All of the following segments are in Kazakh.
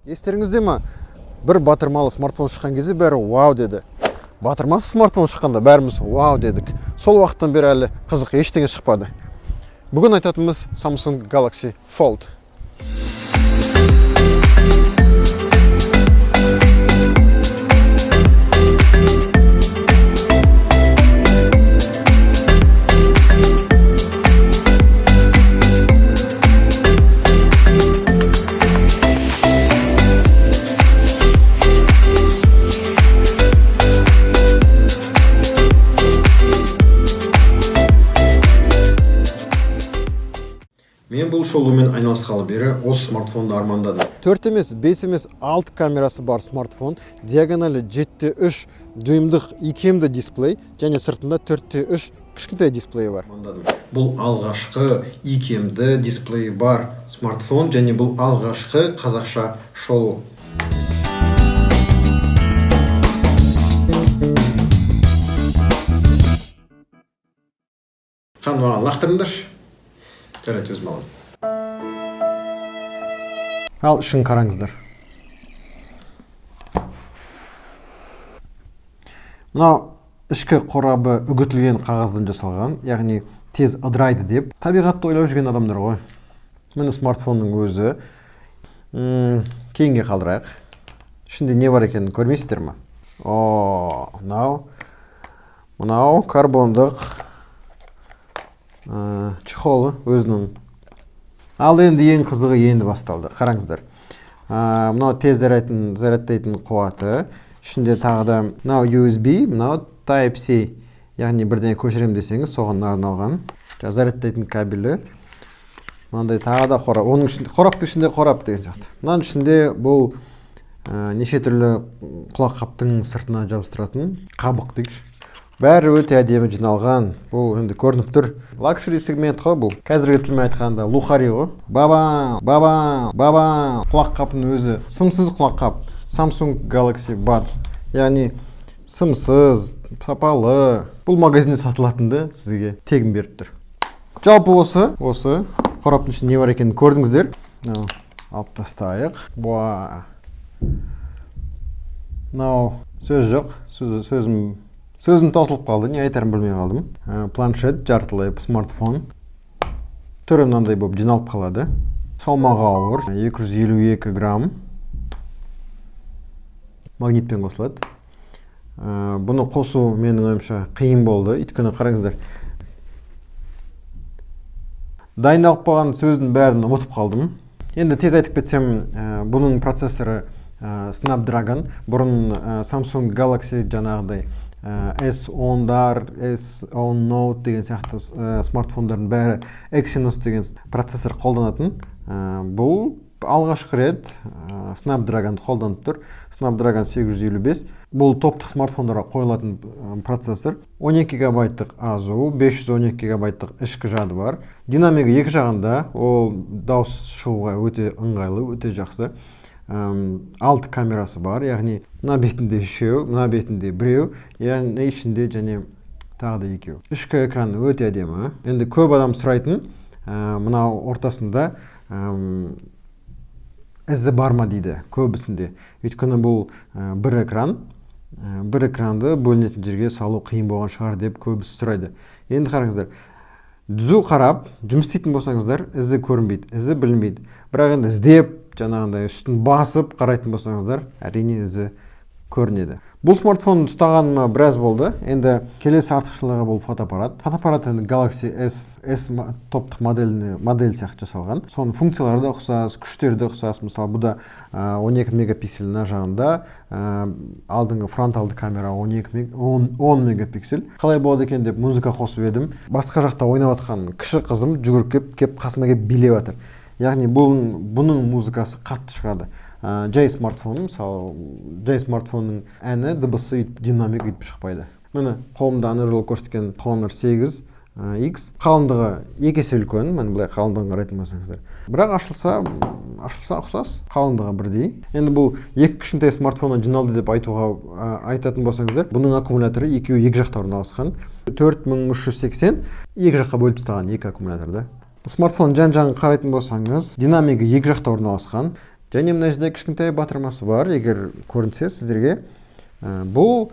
Естеріңізде ма? Бір батырмалы смартфон шыққан кезде бәрі вау деді. Батырмасы смартфон шыққанда бәріміз вау дедік. Сол уақыттан бері әлі қызық ештеңе шықпады. Бүгін айтатынымыз Samsung Galaxy Fold. Мен бұл шолумен айналысқалы бері осы смартфонды армандадым. 4 емес, 5 емес, 6 камерасы бар смартфон, диагоналі 7.3 дюймдық икемді дисплей, және сыртында 4.3 кішкентай дисплейі бар. Бұл алғашқы икемді дисплейі бар смартфон, және бұл алғашқы қазақша шолу. Қан маған лақтырыңдаршы. Жарайды, өзім алам. Ал ішін қараңыздар. Мынау ішкі қорабы үгітілген қағаздан жасалған, яғни тез ыдырайды деп табиғатты ойлап жүрген адамдар ғой. Міне смартфонның өзі. Кейінге қалдырайық. Ішінде не бар екенін көрмейсіздер ме? Мынау карбондық чехолы өзінің. Ал енді ең қызығы енді басталды. Қараңыздар. Мынау тез зарядтайтын қуаты. Ішінде тағы да мынау USB, мынау Type-C. Яғни бірден көшірем десеңіз, соған арналған. Зарядтайтын кабелі. Мынандай тағы да қорап. Оның ішінде қораптың ішінде қорап деген сияқты. Мынаның ішінде бұл неше түрлі құлаққаптың сыртына жабыстыратын қабық дейікші. Бәрі өте әдемі жиналған. Бұл енді көрініп тұр. Лакшери сегмент қой бұл. Қазіргі тілмен айтқанда лухари ғой. Баба. Құлаққаптың өзі сымсыз құлаққап. Samsung Galaxy Buds. Яғни сымсыз, сапалы. Бұл магазинде сатылатынды сізге тегін беріп тұр. Жалпы осы қораптың ішінде не бар екенін көрдіңіздер. Алып тастайық. Сөз жоқ. Сөзім таусылып қалды, не айтарын білмей қалдым. Планшет, жартылай смартфон. Түрі мынандай болып жиналып қалады. Салмағы ауыр, 252 грамм. Магнитпен қосылады. Бұны қосу менің ойымша қиын болды. Өйткені қараңыздар. Дайындалып болған сөздің бәрін ұмытып қалдым. Енді тез айтып кетсем, бұның процессоры Snapdragon. Бұрын Samsung Galaxy жаңағыдай S10-дар, S10 Note деген сияқты смартфондардың бәрі Exynos деген процессор қолданатын. Бұл алғашқы рет Snapdragon қолданып тұр. Snapdragon 855. Бұл топтық смартфондарға қойылатын процессор. 12 гигабайттық азу, 512 гигабайттық ішкі жады бар. Динамигі екі жағында, ол дауыс шығуға өте ыңғайлы, өте жақсы. 6 камерасы бар, яғни мына бетінде 3, мына бетінде 1, яғни ішінде және тағы да 2. Ішкі экраны өте әдемі. Енді көп адам сұрайтын, мынау ортасында ізі бар ма дейді көбісінде. Өйткені бұл бір экранды бөлінетін жерге салу қиын болған шығар деп көбісі сұрайды. Енді қараңыздар, дүзу қарап, жұмыс істейтін болсаңыздар, ізі көрінбейді, ізі білінбейді. Бірақ енді іздеп, жаңағындай үстін басып қарайтын болсаңыздар, әрине ізі көрінеді. Бұл смартфон ұстағаныма біраз болды. Енді келесі артықшылығы бұл фотоаппарат. Фотоаппарат енді Galaxy S топтық модель сияқты жасалған. Соның функциялары да ұқсас, күштері де ұқсас. Мысалы, бұда 12 мегапиксель на жағында, алдыңғы фронталды камера 10 мегапиксель. Қалай болады екен деп музыка қосып едім. Басқа жақта ойнап жатқан кіші қызым жүгіріп кеп қасыма кеп билеп жатыр. Яғни бұның музыкасы қатты шығады. Жай смартфон, мысалы, жай смартфонның әні дыбысы динамик етіп шықпайды. Міне қолымда ана жолы көрсеткен Honor 8X. Қалыңдығы 2 есе үлкен, мен былай қалыңдығын қарайтын болсаңыздар. Бірақ ашылса ұқсас, қалыңдығы бірдей. Енді бұл екі кішкентай смартфоннан жиналды деп айтатын болсаңыздар, бұның аккумуляторы екеуі екі жақта орналасқан. 4380 екі жаққа бөліп тастаған екі аккумуляторда. Смартфон жан-жағын қарайтын болсаңыз, динамигі екі жақта орналасқан. Және мына жерде кішкентай батырмасы бар, егер көрінсе сіздерге. Бұл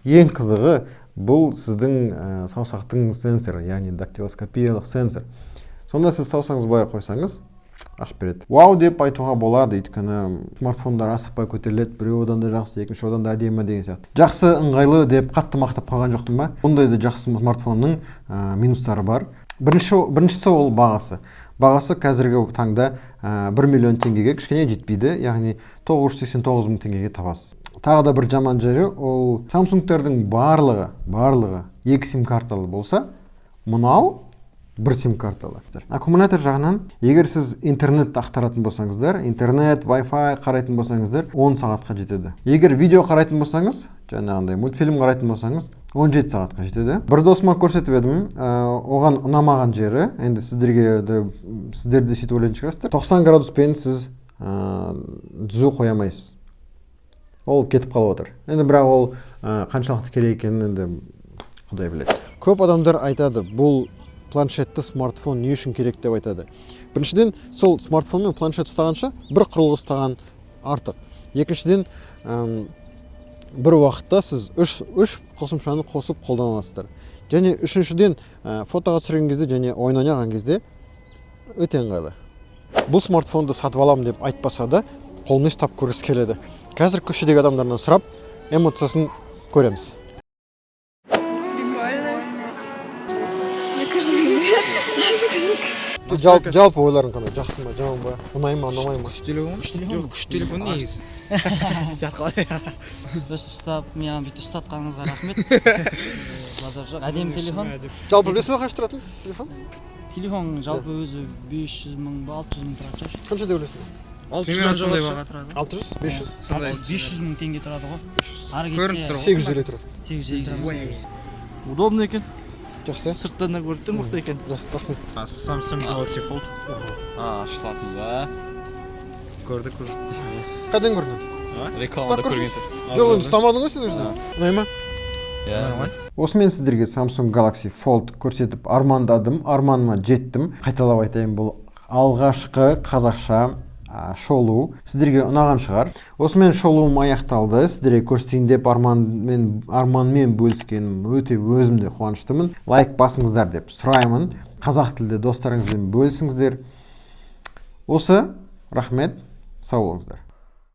ең қызығы, бұл сіздің саусақтың сенсоры, яғни дактилоскопиялық сенсор. Сонда сіз саусағыңызды былай қойсаңыз, ашып береді. Вау деп айтуға болады, өйткені смартфондар асықпай көтеріледі, біреу одан да жақсы, екінші одан да әдемі деген сияқты. Жақсы, ыңғайлы деп қатты мақтап қалған жоқпын ба? Бұндай да жақсы смартфонның минустары бар. Біріншісі ол бағасы. Бағасы қазіргі таңда 1 миллион теңгеге кішкене жетпейді, яғни 989 мың теңгеге табасыз. Тағы да бір жаман жері, ол Samsung-тардың барлығы 2 сим-карталы болса, мынау 1 сим-карталы. Аккумулятор жағынан, егер сіз интернет ақтаратын болсаңыздар, интернет, Wi-Fi қарайтын болсаңыздар, 10 сағатқа жетеді. Егер видео қарайтын болсаңыз, жаңағындай мультфильм қарайтын болсаңыз, 17 сағатқа жетеді. Бір досыма көрсетіп едім, оған ұнамаған жері, енді сіздерді сөйтіп ойлайтын шығарсыздар, 90 градуспен сіз түзу қоя алмайсыз. Ол кетіп қалып отыр. Енді бірақ ол қаншалықты керек екенін енді Құдай біледі. Көп адамдар айтады, бұл планшетті смартфон не үшін керек деп айтады. Біріншіден, сол смартфон мен планшет ұстағанша бір құрылғы ұстаған артық. Екіншіден, бір уақытта сіз үш қосымшаны қосып қолдана аласыздар. Және үшіншіден, фотоға түсірген кезде және ойын ойнаған кезде өте ыңғайлы. Бұл смартфонды сатып аламын деп айтпаса да, қолмен ұстап көргісі келеді. Қазір көшедегі адамдардан сұрап, эмоциясын көреміз. Жалпы ойларың қандай, жақсы ма, жаман ба, ұнай ма, ұнамай ма? Күш телефон? Күш телефон негізі. Біз ұстап, маған бүйтіп ұстатқаныңызға рахмет. Базар жоқ, әдемі телефон. Жалпы білесің бе қанша тұратын телефон? Телефон жалпы өзі 500 мың ба, 600 мың тұрады шығар. Қанша деп ойлайсың? 600 сондай баға тұрады. 600? 500? 500 мың теңге тұрады ғой. Ары Көрініп кетсе тұр 800 тұрады. 800 тұрады. Удобно екен. Жақсы. Сырттан да көрді, мықты екен. Жақсы, рахмет. Samsung Galaxy Fold. Ашылатын ба? Көрдік. Қайдан көрдің? Рекламада көрген. Жоқ, оны ұстамадың ғой сен өзі? Ұнай ма? Иә. Осымен сіздерге Samsung Galaxy Fold көрсетіп армандадым, арманыма жеттім. Қайталап айтайын, бұл алғашқы қазақша шолу. Сіздерге ұнаған шығар. Осымен шолуым аяқталды. Сіздерге көрсетейін деп арманмен бөліскенім өте өзімде қуаныштымын. Лайк басыңыздар деп сұраймын. Қазақ тілді достарыңызбен бөлісіңіздер. Осы, рахмет, сау болыңыздар.